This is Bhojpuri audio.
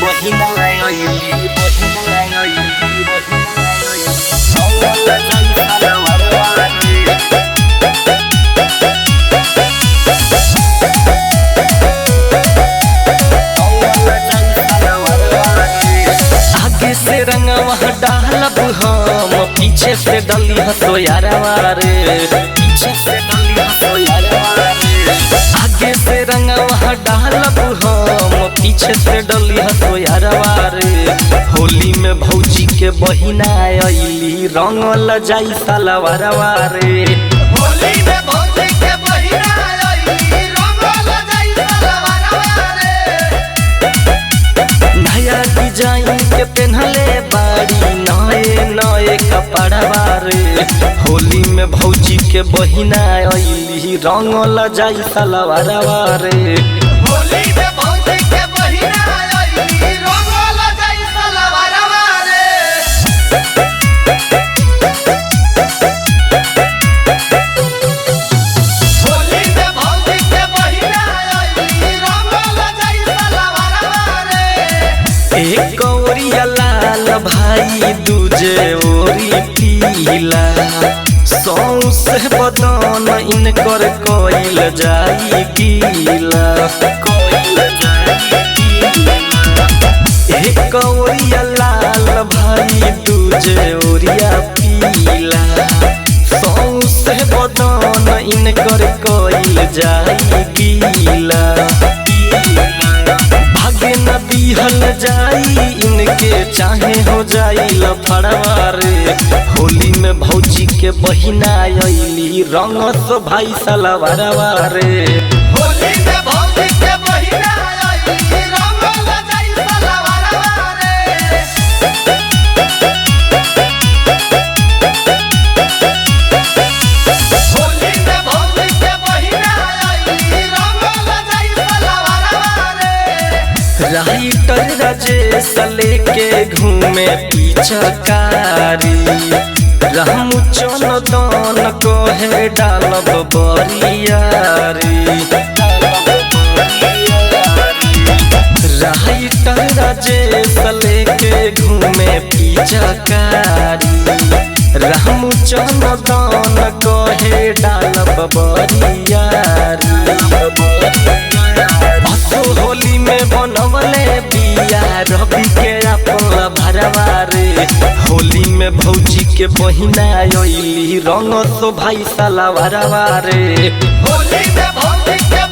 बहिना आइली बहिना आइली औला जंगल वरवानी औला जंगल वरवानी आगे से रंगवा डालब हम पीछे से डली हसो यारवा रे पीछे से डली हसो यारवा रे आगे से रंगवा डालब हम पीछे से डली हसो यारवा रे होली में भौजी के बहिना आइली रंगल जाई सालवारवा रे होली में भौजी के बहिना आइली रंगल जाई सालवारवा रे नया डिजाइन के पहनले बाड़ी नए नए कपड़वा रे होली में भौजी के बहिना आइली रंगल जाई सालवारवा रे होली में भौजी के बहिना आइली रंगल जाई सालवारवा रे होली में भौजी के बहिना आइली रंगल जाई सालवारवा रे एक ओरिया लाल भाई दूजे ओरी पीला सौसे बदन इनकर कोइल जाई गीला कोइल जाई गीला एक ओरिया लाल भाई दूजे ओरिया पीला सौसे बदन इनकर कोइल जाई गीला भागे न दिहल जाई इनके चाहे हो जाई लफड़वा रे होली में भौजी के बहिना आइली रंग सो भाई सालवारवा रे होली में भौजी के बहिना आइली रंगल जाई सालवारवा रे होली में भौजी के बहिना आइली रंगल जाई सालवारवा रे राइटर राजेश लेके घूमे पिचकारी रामू चंदन कहे डालब बरियारी राइटर राजेश लेके घूमे पिचकारी रामू चंदन कहे डालब बरियारी असो होली में बनवले बिया रवि के अपन भरवा रे होली में भौजी के बहिना आइली रंग सो भाई सालवारवा रे होली में भौजी के